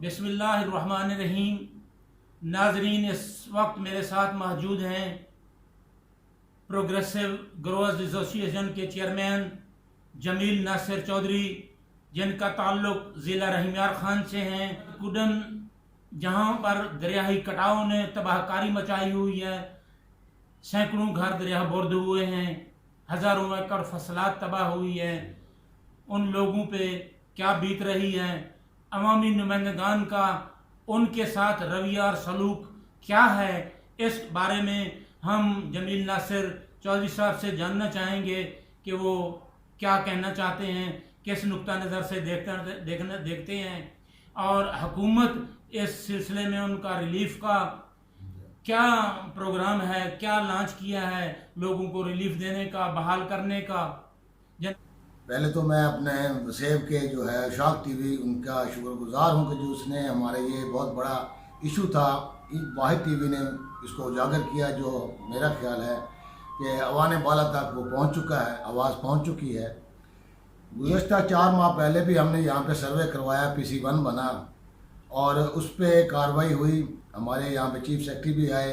بسم اللہ الرحمن الرحیم۔ ناظرین، اس وقت میرے ساتھ موجود ہیں پروگریسو گروورز ایسوسی ایشن کے چیئرمین جمیل ناصر چودھری، جن کا تعلق ضلع رحیم یار خان سے ہیں۔ کڈن جہاں پر دریائی کٹاؤ نے تباہ کاری مچائی ہوئی ہے، سینکڑوں گھر دریا برد ہوئے ہیں، ہزاروں ایکڑ فصلات تباہ ہوئی ہے، ان لوگوں پہ کیا بیت رہی ہے، عوامی نمائندگان کا ان کے ساتھ رویہ اور سلوک کیا ہے، اس بارے میں ہم جمیل ناصر چودھری صاحب سے جاننا چاہیں گے کہ وہ کیا کہنا چاہتے ہیں، کس نقطہ نظر سے دیکھتے ہیں، اور حکومت اس سلسلے میں ان کا ریلیف کا کیا پروگرام ہے، کیا لانچ کیا ہے لوگوں کو ریلیف دینے کا، بحال کرنے کا۔ پہلے تو میں اپنے وسیب کے جو ہے شاک ٹی وی ان کا شکر گزار ہوں کہ جو اس نے ہمارے یہ بہت بڑا ایشو تھا، واحد ٹی وی نے اس کو اجاگر کیا، جو میرا خیال ہے کہ اوان بالا تک وہ پہنچ چکا ہے، آواز پہنچ چکی ہے۔ گزشتہ 4 ماہ پہلے بھی ہم نے یہاں پہ سروے کروایا، PC1 بنا اور اس پہ کارروائی ہوئی، ہمارے یہاں پہ چیف سیکرٹری بھی آئے،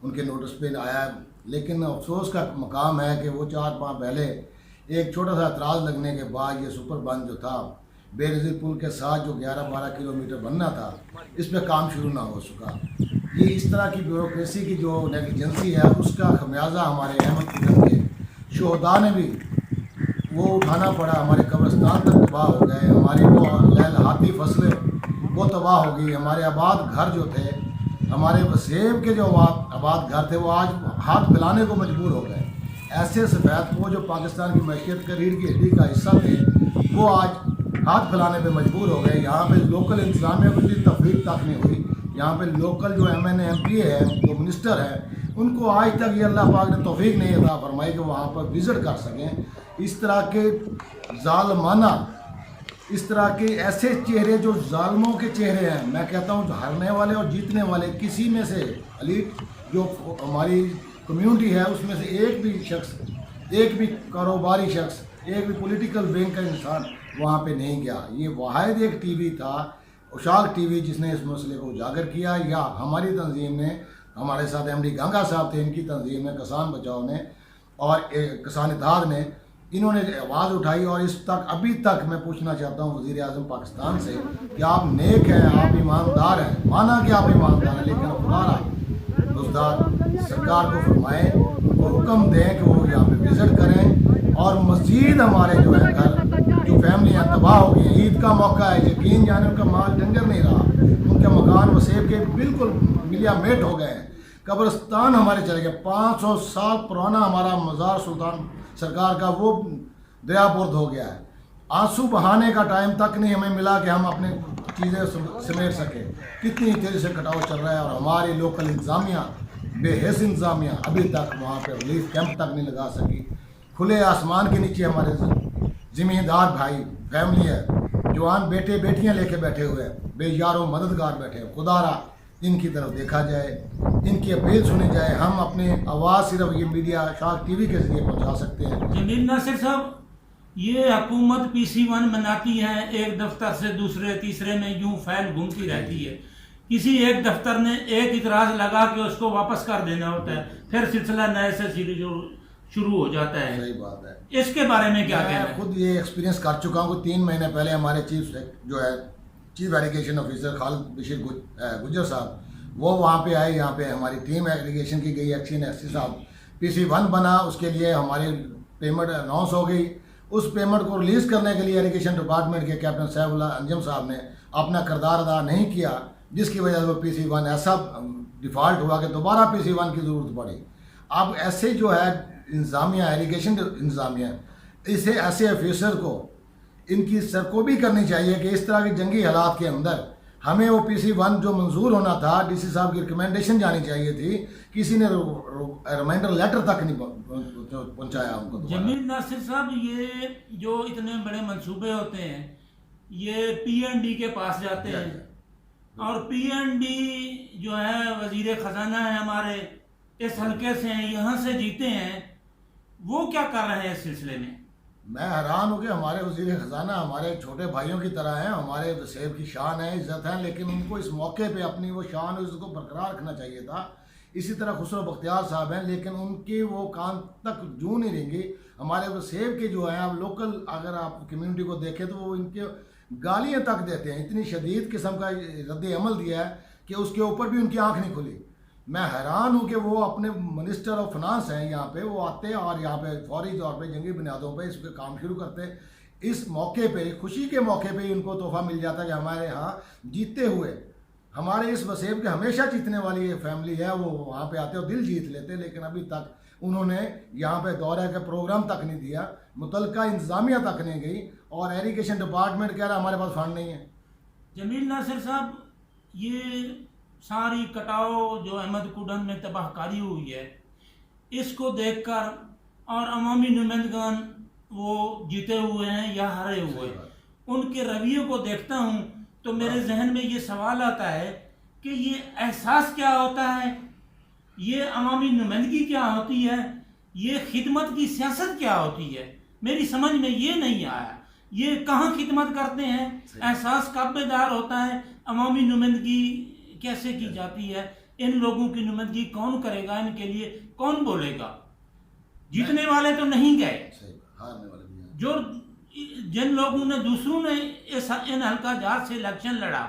ان کے نوٹس پہ آیا، لیکن افسوس کا مقام ہے کہ وہ 4 ماہ پہلے ایک چھوٹا سا اعتراض لگنے کے بعد یہ سپر بند جو تھا بے نظیر پل کے ساتھ جو 11-12 کلومیٹر بننا تھا، اس پہ کام شروع نہ ہو سکا۔ یہ اس طرح کی بیوروکریسی کی جو نیگلیجنسی ہے، اس کا خمیازہ ہمارے احمد قدم کے شہداء نے بھی وہ اٹھانا پڑا۔ ہمارے قبرستان تک تباہ ہو گئے، ہماری وہ لہلاتی فصلیں وہ تباہ ہو گئی، ہمارے آباد گھر جو تھے، ہمارے وسیب کے جو آباد گھر تھے، وہ آج ہاتھ پھیلانے کو مجبور ہو گئے۔ ایسے سفید کو جو پاکستان کی معیشت کا ریڑھ کی ہڈی کا حصہ تھے، وہ آج ہاتھ پھیلانے پہ مجبور ہو گئے۔ یہاں پہ لوکل انتظامیہ کو بھی تفریق تک نہیں ہوئی، یہاں پہ لوکل جو MNA MP ہے، جو منسٹر ہے، ان کو آج تک یہ اللہ پاک نے توفیق نہیں عطا فرمائی کہ وہاں پر وزٹ کر سکیں۔ اس طرح کے ظالمانہ، اس طرح کے ایسے چہرے جو ظالموں کے چہرے ہیں، میں کہتا ہوں ہارنے والے اور جیتنے والے کسی میں سے ایلیٹ جو ہماری کمیونٹی ہے، اس میں سے ایک بھی شخص، ایک بھی کاروباری شخص، ایک بھی پولیٹیکل ونگ کا انسان وہاں پہ نہیں گیا۔ یہ واحد ایک ٹی وی تھا، اشاق ٹی وی، جس نے اس مسئلے کو اجاگر کیا، یا ہماری تنظیم نے، ہمارے ساتھ MD گنگا صاحب تھے، ان کی تنظیم نے، کسان بچاؤ نے اور کسان اتحاد نے، انہوں نے آواز اٹھائی۔ اور اس تک ابھی تک میں پوچھنا چاہتا ہوں وزیر اعظم پاکستان سے کہ آپ نیک ہیں، آپ ایماندار ہیں، مانا کہ آپ ایماندار ہیں، لیکن خدا بزدار سرکار کو فرمائیں، ان کو حکم دیں کہ وہ یہاں پہ وزٹ کریں، اور مزید ہمارے جو ہے گھر، جو فیملیاں تباہ ہو گئی ہیں، عید کا موقع ہے، یقین جانے ان کا مال ڈنگر نہیں رہا، ان کے مکان وسیب کے بالکل ملیا میٹ ہو گئے ہیں، قبرستان ہمارے چلے گئے، 500 سال پرانا ہمارا مزار سلطان سرکار کا وہ دریا برد ہو گیا ہے۔ آنسو بہانے کا ٹائم تک نہیں ہمیں ملا کہ ہم اپنے چیزیں سمیٹ سکیں، کتنی تیزی سے کٹاؤ چل رہا ہے، اور ہماری لوکل انتظامیہ، بے حس انتظامیہ ابھی تک وہاں پہ ریلیف کیمپ تک نہیں لگا سکی۔ کھلے آسمان کے نیچے ہمارے زمیندار بھائی، فیملی ہے، جوان بیٹے بیٹیاں لے کے بیٹھے ہوئے ہیں، بے یار و مددگار بیٹھے ہیں، خدا را ان کی طرف دیکھا جائے، ان کی اپیل سنی جائے۔ ہم اپنے آواز صرف یہ میڈیا شاک ٹی وی کے ذریعے پہنچا سکتے ہیں۔ جمیل ناصر صاحب، یہ حکومت PC1 بناتی ہے، ایک دفتر سے دوسرے تیسرے میں یوں فائل گھومتی رہتی ہے، کسی ایک دفتر نے ایک اعتراض لگا کے اس کو واپس کر دینا ہوتا ہے، پھر سلسلہ نئے سے شروع ہو جاتا ہے۔ صحیح بات ہے، اس کے بارے میں کیا کہنا ہے؟ میں خود یہ ایکسپیرینس کر چکا ہوں۔ 3 مہینے پہلے ہمارے چیف ایریگیشن آفیسر خالد بشیر گجر صاحب، وہ وہاں پہ آئے، یہاں پہ ہماری ٹیم ایریگیشن کی گئی، ایکشن SC صاحب، PC1 بنا، اس کے لیے ہماری پیمنٹ اناؤنس ہو گئی۔ اس پیمنٹ کو ریلیز کرنے کے لیے ایریگیشن ڈپارٹمنٹ کے کیپٹن سیف اللہ انجم صاحب نے اپنا کردار ادا نہیں کیا، جس کی وجہ سے وہ PC1 ایسا ڈیفالٹ ہوا کہ دوبارہ PC1 کی ضرورت پڑی۔ اب ایسے جو ہے انتظامیہ، ایریگیشن انتظامیہ، ایسے آفیسر کو ان کی سرکوبی کرنی چاہیے کہ اس طرح کے جنگی حالات کے اندر ہمیں وہ PC1 جو منظور ہونا تھا، DC صاحب کی ریکمنڈیشن جانی چاہیے تھی، کسی نے ریمائنڈر لیٹر تک نہیں پہنچایا ان کو۔ جمیل ناصر صاحب، یہ جو اتنے بڑے منصوبے ہوتے ہیں، یہ PND کے پاس جاتے ہیں، اور PND جو ہے وزیر خزانہ ہے ہمارے، اس حلقے سے ہیں، یہاں سے جیتے ہیں، وہ کیا کر رہے ہیں اس سلسلے میں؟ میں حیران ہوں کہ ہمارے وزیر خزانہ ہمارے چھوٹے بھائیوں کی طرح ہیں، ہمارے وسیب کی شان ہے، عزت ہے، لیکن ان کو اس موقع پہ اپنی وہ شان اور عزت کو برقرار رکھنا چاہیے تھا. اسی طرح خسرو بختیار صاحب ہیں، لیکن ان کی وہ کان تک جوں نہیں رہیں گی. ہمارے وسیب کے جو ہیں آپ لوکل اگر آپ کمیونٹی کو دیکھیں تو وہ ان کے گالیاں تک دیتے ہیں. اتنی شدید قسم کا رد عمل دیا ہے کہ اس کے اوپر بھی ان کی آنکھ نہیں کھلی. میں حیران ہوں کہ وہ اپنے منسٹر آف فنانس ہیں یہاں پہ، وہ آتے اور یہاں پہ فوری طور پہ جنگی بنیادوں پہ اس پہ کام شروع کرتے. اس موقع پہ خوشی کے موقع پہ ان کو تحفہ مل جاتا کہ ہمارے ہاں جیتتے ہوئے ہمارے اس وسیب کے ہمیشہ جیتنے والی یہ فیملی ہے، وہ وہاں پہ آتے اور دل جیت لیتے. لیکن ابھی تک انہوں نے یہاں پہ دورہ کا پروگرام تک نہیں دیا، متعلقہ انتظامیہ تک نہیں گئی، اور ایریگیشن ڈپارٹمنٹ کہہ رہا ہمارے پاس فنڈ نہیں ہے. جمیل ناصر صاحب، یہ ساری کٹاؤ جو احمد کوڈن میں تباہ کاری ہوئی ہے، اس کو دیکھ کر اور عوامی نمائندگان وہ جیتے ہوئے ہیں یا ہارے ہوئے، ان کے رویے کو دیکھتا ہوں تو میرے ذہن میں یہ سوال آتا ہے کہ یہ احساس کیا ہوتا ہے، یہ عوامی نمائندگی کیا ہوتی ہے، یہ خدمت کی سیاست کیا ہوتی ہے. میری سمجھ میں یہ نہیں آیا. یہ کہاں خدمت کرتے ہیں، احساس کب بیدار ہوتا ہے، عوامی نمائندگی کیسے کی جاتی ہے، ان لوگوں کی نمائندگی کون کرے گا، ان کے لیے کون بولے گا. جیتنے والے تو نہیں گئے، جو جن لوگوں نے دوسروں نے ان حلقہ جات سے الیکشن لڑا،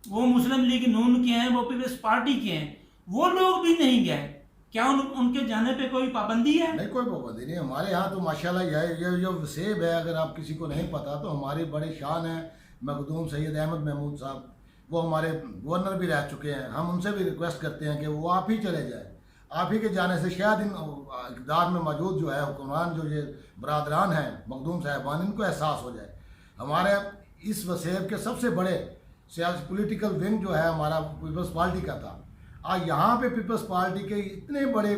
وہ مسلم لیگ نون کے ہیں، وہ پیپلز پارٹی کے ہیں، وہ لوگ بھی نہیں گئے. کیا ان کے جانے پہ کوئی پابندی ہے؟ نہیں، کوئی پابندی نہیں. ہمارے ہاں تو ماشاءاللہ یہ جو وسیب ہے، اگر آپ کسی کو نہیں پتا تو ہماری بڑی شان ہے. مخدوم سید احمد محمود صاحب وہ ہمارے گورنر بھی رہ چکے ہیں. ہم ان سے بھی ریکویسٹ کرتے ہیں کہ وہ آپ ہی چلے جائیں. آپ ہی کے جانے سے شاید ان اقتدار میں موجود جو ہے حکمران، جو یہ برادران ہیں مخدوم صاحبان، ان کو احساس ہو جائے. ہمارے اس وسیب کے سب سے بڑے سیاسی پولیٹیکل ونگ جو ہے ہمارا پیپلز پارٹی کا تھا. آج یہاں پہ پیپلز پارٹی کے اتنے بڑے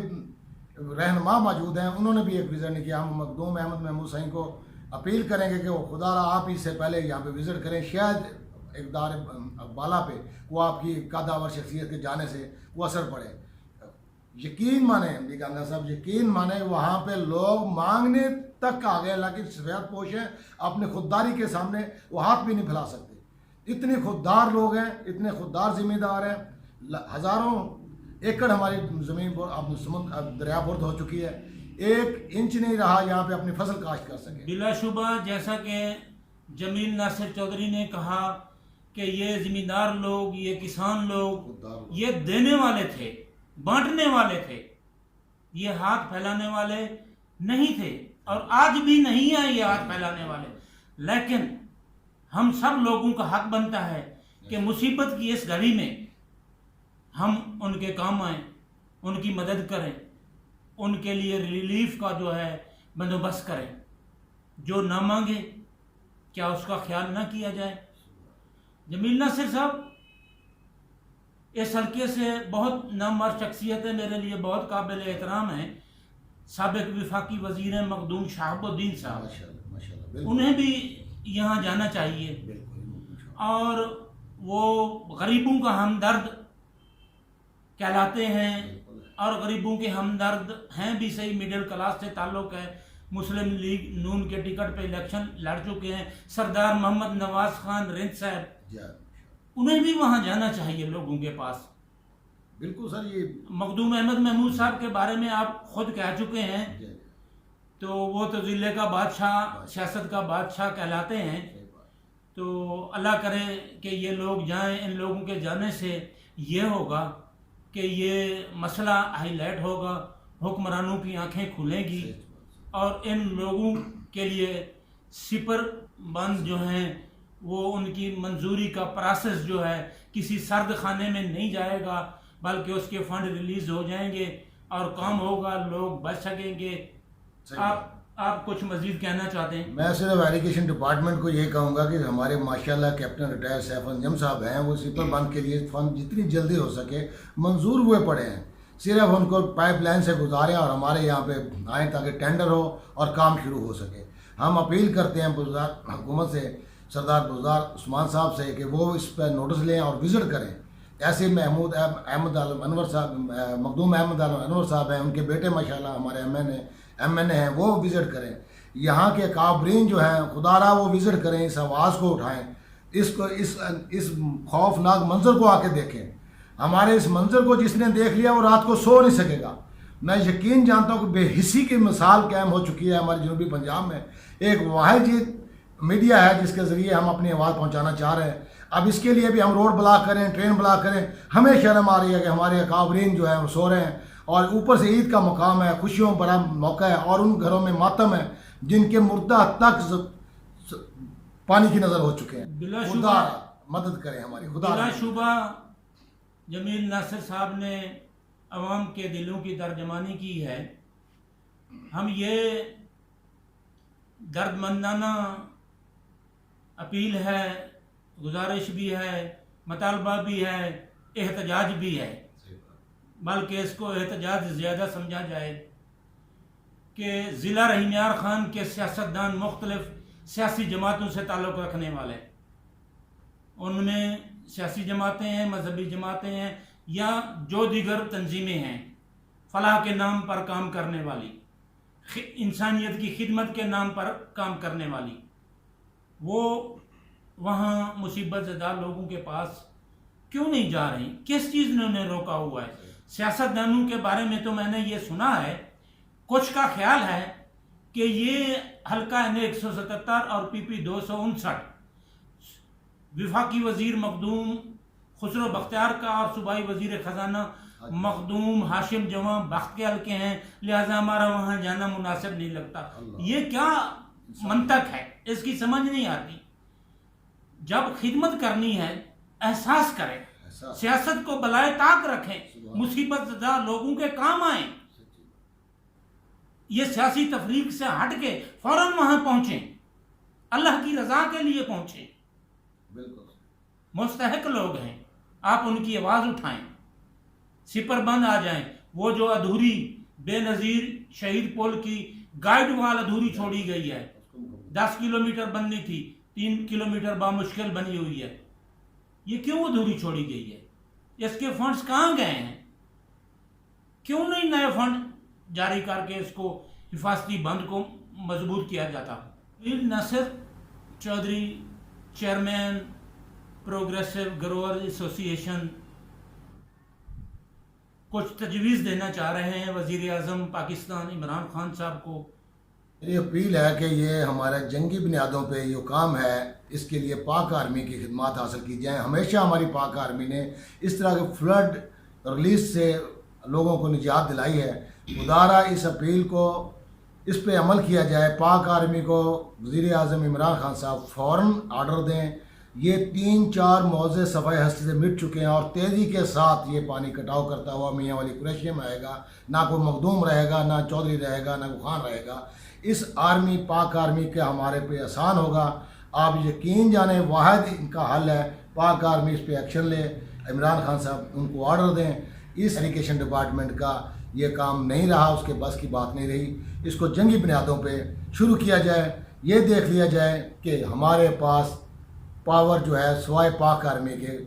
رہنما موجود ہیں، انہوں نے بھی ایک وزٹ نہیں کیا. ہم مخدوم احمد محمود صاحب کو اپیل کریں گے کہ وہ خدا را آپ ہی سے پہلے یہاں پہ وزٹ کریں. شاید اقدار بالا پہ وہ آپ کی قادآور شخصیت کے جانے سے وہ اثر پڑے. یقین مانیں بیگانہ صاحب، یقین مانیں وہاں پہ لوگ مانگنے تک آ گئے، لیکن سفید پوش ہیں، اپنے خودداری کے سامنے وہ ہاتھ بھی نہیں پھیلا سکتے. اتنے خوددار لوگ ہیں، اتنے خوددار ذمہ دار ہیں. ہزاروں ایکڑ ہماری زمین دریا برد ہو چکی ہے، 1 انچ نہیں رہا یہاں پہ اپنی فصل کاشت کر سکے. بلا شبہ جیسا کہ جمیل ناصر چودھری نے کہا کہ یہ زمیندار لوگ، یہ کسان لوگ، یہ دینے والے تھے، بانٹنے والے تھے، یہ ہاتھ پھیلانے والے نہیں تھے، اور آج بھی نہیں ہیں یہ ہاتھ پھیلانے والے. لیکن ہم سب لوگوں کا حق بنتا ہے کہ مصیبت کی اس گھڑی میں ہم ان کے کام آئیں، ان کی مدد کریں، ان کے لیے ریلیف کا جو ہے بندوبست کریں. جو نہ مانگے کیا اس کا خیال نہ کیا جائے. جمیل ناصر صاحب اس حلقے سے بہت نامور شخصیت ہے، میرے لیے بہت قابل احترام ہیں. سابق وفاقی وزیر ہیں مخدوم شہاب الدین صاحب، انہیں بھی یہاں جانا چاہیے. اور وہ غریبوں کا ہمدرد کہلاتے ہیں، اور غریبوں کے ہمدرد ہیں بھی صحیح. مڈل کلاس سے تعلق ہے، مسلم لیگ نون کے ٹکٹ پہ الیکشن لڑ چکے ہیں. سردار محمد نواز خان رند صاحب، انہیں بھی وہاں جانا چاہیے لوگوں کے پاس. بالکل سر. یہ مخدوم احمد محمود صاحب کے بارے میں آپ خود کہہ چکے ہیں، تو وہ تو ضلع کا بادشاہ، سیاست کا بادشاہ کہلاتے ہیں. تو اللہ کرے کہ یہ لوگ جائیں. ان لوگوں کے جانے سے یہ ہوگا کہ یہ مسئلہ ہائی لائٹ ہوگا، حکمرانوں کی آنکھیں کھلیں گی، اور ان لوگوں کے لیے سپر بند جو ہیں وہ ان کی منظوری کا پروسیس جو ہے کسی سرد خانے میں نہیں جائے گا، بلکہ اس کے فنڈ ریلیز ہو جائیں گے اور کام ہوگا، لوگ بچ سکیں گے. آپ کچھ مزید کہنا چاہتے ہیں؟ میں صرف ایریگیشن ڈپارٹمنٹ کو یہ کہوں گا کہ ہمارے ماشاءاللہ کیپٹن ریٹائر سیف انجم صاحب ہیں، وہ سپر بند کے لیے فنڈ جتنی جلدی ہو سکے منظور ہوئے پڑے ہیں. صرف ان کو پائپ لائن سے گزاریں اور ہمارے یہاں پہ آئیں تاکہ ٹینڈر ہو اور کام شروع ہو سکے. ہم اپیل کرتے ہیں حکومت سے، سردار بزدار عثمان صاحب سے، کہ وہ اس پہ نوٹس لیں اور وزٹ کریں. ایسے محمود احمد عالم انور صاحب، مخدوم احمد عالم انور صاحب ہیں، ان کے بیٹے ماشاءاللہ ہمارے ایم این اے ہیں، وہ وزٹ کریں. یہاں کے کابرین جو ہیں خدا را وہ وزٹ کریں، اس آواز کو اٹھائیں، اس خوفناک منظر کو آ کے دیکھیں. ہمارے اس منظر کو جس نے دیکھ لیا وہ رات کو سو نہیں سکے گا. میں یقین جانتا ہوں کہ بے حسی کی مثال قائم ہو چکی ہے ہمارے جنوبی پنجاب میں. ایک واحد میڈیا ہے جس کے ذریعے ہم اپنی آواز پہنچانا چاہ رہے ہیں. اب اس کے لیے بھی ہم روڈ بلاک کریں، ٹرین بلاک کریں، ہمیں شرم آ رہی ہے کہ ہمارے اکابرین جو ہیں وہ سو رہے ہیں، اور اوپر سے عید کا مقام ہے، خوشیوں بڑا موقع ہے، اور ان گھروں میں ماتم ہے جن کے مردہ تک پانی کی نظر ہو چکے ہیں. خدا مدد کرے ہماری. بلا شبہ جمیل ناصر صاحب نے عوام کے دلوں کی ترجمانی کی ہے. ہم یہ درد مندانہ اپیل ہے، گزارش بھی ہے، مطالبہ بھی ہے، احتجاج بھی ہے، بلکہ اس کو احتجاج زیادہ سمجھا جائے کہ ضلع رحیم یار خان کے سیاستدان مختلف سیاسی جماعتوں سے تعلق رکھنے والے، ان میں سیاسی جماعتیں ہیں، مذہبی جماعتیں ہیں، یا جو دیگر تنظیمیں ہیں فلاح کے نام پر کام کرنے والی، انسانیت کی خدمت کے نام پر کام کرنے والی، وہ وہاں مصیبت زدہ لوگوں کے پاس کیوں نہیں جا رہی؟ کس چیز نے انہیں روکا ہوا ہے؟ سیاستدانوں کے بارے میں تو میں نے یہ سنا ہے، کچھ کا خیال ہے کہ یہ حلقہ N177 اور PP 259 وفاقی وزیر مخدوم خسرو بختیار کا اور صوبائی وزیر خزانہ مخدوم ہاشم جواں بخت کے حلقے ہیں، لہذا ہمارا وہاں جانا مناسب نہیں لگتا. یہ کیا منطق ہے؟ اس کی سمجھ نہیں آتی. جب خدمت کرنی ہے احساس کریں، سیاست کو بلائے طاق رکھیں، مصیبت زدہ لوگوں کے کام آئیں. یہ سیاسی تفریق سے ہٹ کے فوراً وہاں پہنچیں، اللہ کی رضا کے لیے پہنچیں. مستحق لوگ ہیں، آپ ان کی آواز اٹھائیں، سپر بند آ جائیں. وہ جو ادھوری بے نظیر شہید پل کی گائیڈ وال ادھوری چھوڑی گئی ہے، 10 کلومیٹر بننی تھی، 3 کلومیٹر بامشکل بنی ہوئی ہے، یہ کیوں ادھوری چھوڑی گئی ہے؟ اس کے فنڈز کہاں گئے ہیں؟ کیوں نہیں نئے فنڈ جاری کر کے اس کو حفاظتی بند کو مضبوط کیا جاتا؟ ناصر چودھری چیئرمین پروگریسو گروور ایسوسی ایشن کچھ تجویز دینا چاہ رہے ہیں وزیر اعظم پاکستان عمران خان صاحب کو. یہ اپیل ہے کہ یہ ہمارے جنگی بنیادوں پہ یہ کام ہے، اس کے لیے پاک آرمی کی خدمات حاصل کی جائیں. ہمیشہ ہماری پاک آرمی نے اس طرح کے فلڈ ریلیز سے لوگوں کو نجات دلائی ہے. خدارا اس اپیل کو اس پہ عمل کیا جائے. پاک آرمی کو وزیر اعظم عمران خان صاحب فوراً آرڈر دیں. یہ 3-4 موضع صفحہ ہستی سے مٹ چکے ہیں، اور تیزی کے ساتھ یہ پانی کٹاؤ کرتا ہوا میاں والی قریشی میں آئے گا. نہ کوئی مخدوم رہے گا، نہ چودھری رہے گا، نہ کوئی خان رہے گا. اس آرمی پاک آرمی کے ہمارے پہ آسان ہوگا. آپ یقین جانیں واحد ان کا حل ہے پاک آرمی اس پہ ایکشن لے. عمران خان صاحب ان کو آرڈر دیں. اس ایجوکیشن ڈپارٹمنٹ کا یہ کام نہیں رہا، اس کے بس کی بات نہیں رہی. اس کو جنگی بنیادوں پہ شروع کیا جائے. یہ دیکھ لیا جائے کہ ہمارے پاس پاور جو ہے سوائے پاک آرمی کے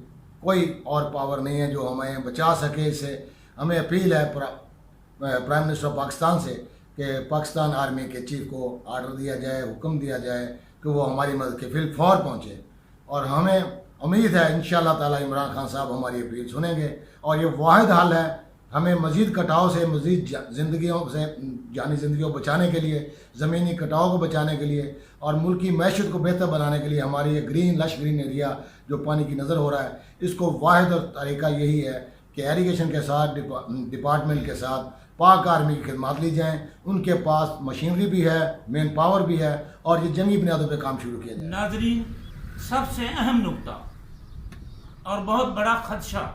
کوئی اور پاور نہیں ہے جو ہمیں بچا سکے. اس سے ہمیں اپیل ہے پرائم منسٹر آف پاکستان سے کہ پاکستان آرمی کے چیف کو آرڈر دیا جائے، حکم دیا جائے کہ وہ ہماری مدد کے فی الفور پہنچے. اور ہمیں امید ہے انشاءاللہ تعالی عمران خان صاحب ہماری اپیل سنیں گے، اور یہ واحد حل ہے ہمیں مزید کٹاؤ سے، مزید زندگیوں سے، جانی زندگیوں کو بچانے کے لیے، زمینی کٹاؤ کو بچانے کے لیے، اور ملکی معیشت کو بہتر بنانے کے لیے. ہماری یہ گرین لش گرین ایریا جو پانی کی نظر ہو رہا ہے، اس کو واحد اور طریقہ یہی ہے کہ ایریگیشن کے ساتھ ڈپارٹمنٹ کے ساتھ پاک آرمی کی خدمات لی جائیں. ان کے پاس مشینری بھی ہے، مین پاور بھی ہے، اور یہ جنگی بنیادوں پہ کام شروع کیا جائے. ناظرین، سب سے اہم نقطہ اور بہت بڑا خدشہ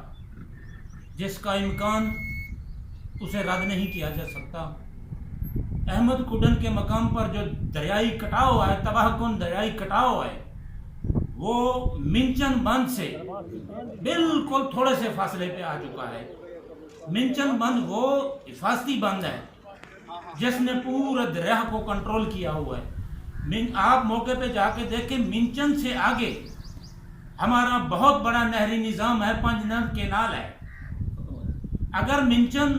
جس کا امکان اسے رد نہیں کیا جا سکتا، احمد کڈن کے مقام پر جو دریائی کٹاؤ ہے، تباہ کن دریائی کٹاؤ ہے، وہ منچن بند سے بالکل تھوڑے سے فاصلے پہ آ چکا ہے. منچن بند وہ حفاظتی بند ہے جس نے پورے دریا کو کنٹرول کیا ہوا ہے. آپ موقع پہ جا کے دیکھیں، منچن سے آگے ہمارا بہت بڑا نہری نظام ہے، 5 نہر کینال ہے. اگر منچن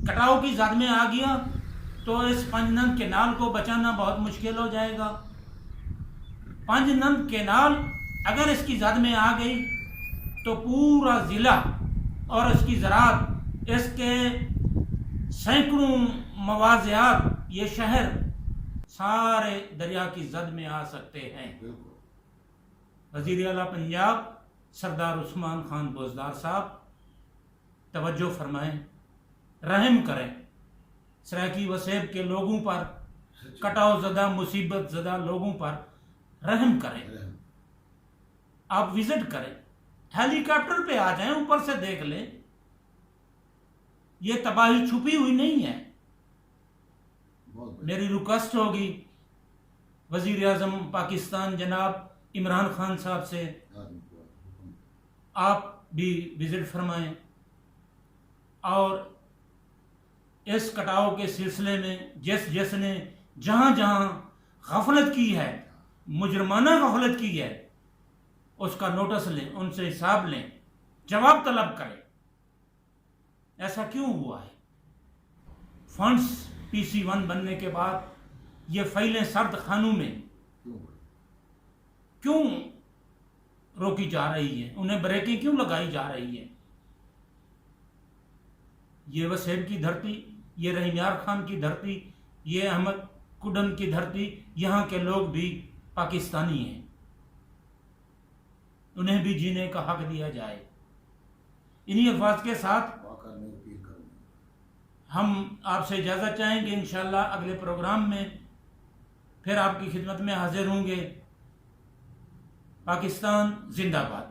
کٹاؤ کی زد میں آ گیا تو اس پنجنند کینال کو بچانا بہت مشکل ہو جائے گا. پنجنند کینال اگر اس کی زد میں آ گئی تو پورا ضلع اور اس کی زراعت، اس کے سینکڑوں مواضعات، یہ شہر سارے دریا کی زد میں آ سکتے ہیں. وزیر اعلیٰ پنجاب سردار عثمان خان بوزدار صاحب توجہ فرمائیں، رحم کریں سرائیکی وسیب کے لوگوں پر، کٹاؤ زدہ مصیبت زدہ لوگوں پر رحم کریں. آپ وزٹ کریں، ہیلی کاپٹر پہ آ جائیں، اوپر سے دیکھ لیں. یہ تباہی چھپی ہوئی نہیں ہے. میری ریکویسٹ ہوگی وزیر اعظم پاکستان جناب عمران خان صاحب سے، آپ بھی وزٹ فرمائیں اور اس کٹاؤ کے سلسلے میں جس نے جہاں جہاں غفلت کی ہے، مجرمانہ غفلت کی ہے، اس کا نوٹس لیں، ان سے حساب لیں، جواب طلب کریں. ایسا کیوں ہوا ہے؟ فنڈز PC1 بننے کے بعد یہ فائلیں سرد خانوں میں کیوں روکی جا رہی ہیں؟ انہیں بریکیں کیوں لگائی جا رہی ہیں؟ یہ وسیب کی دھرتی، یہ رحیم یار خان کی دھرتی، یہ احمد کڈن کی دھرتی، یہاں کے لوگ بھی پاکستانی ہیں، انہیں بھی جینے کا حق دیا جائے. انہی الفاظ کے ساتھ ہم آپ سے اجازت چاہیں گے. انشاءاللہ اگلے پروگرام میں پھر آپ کی خدمت میں حاضر ہوں گے. پاکستان زندہ باد.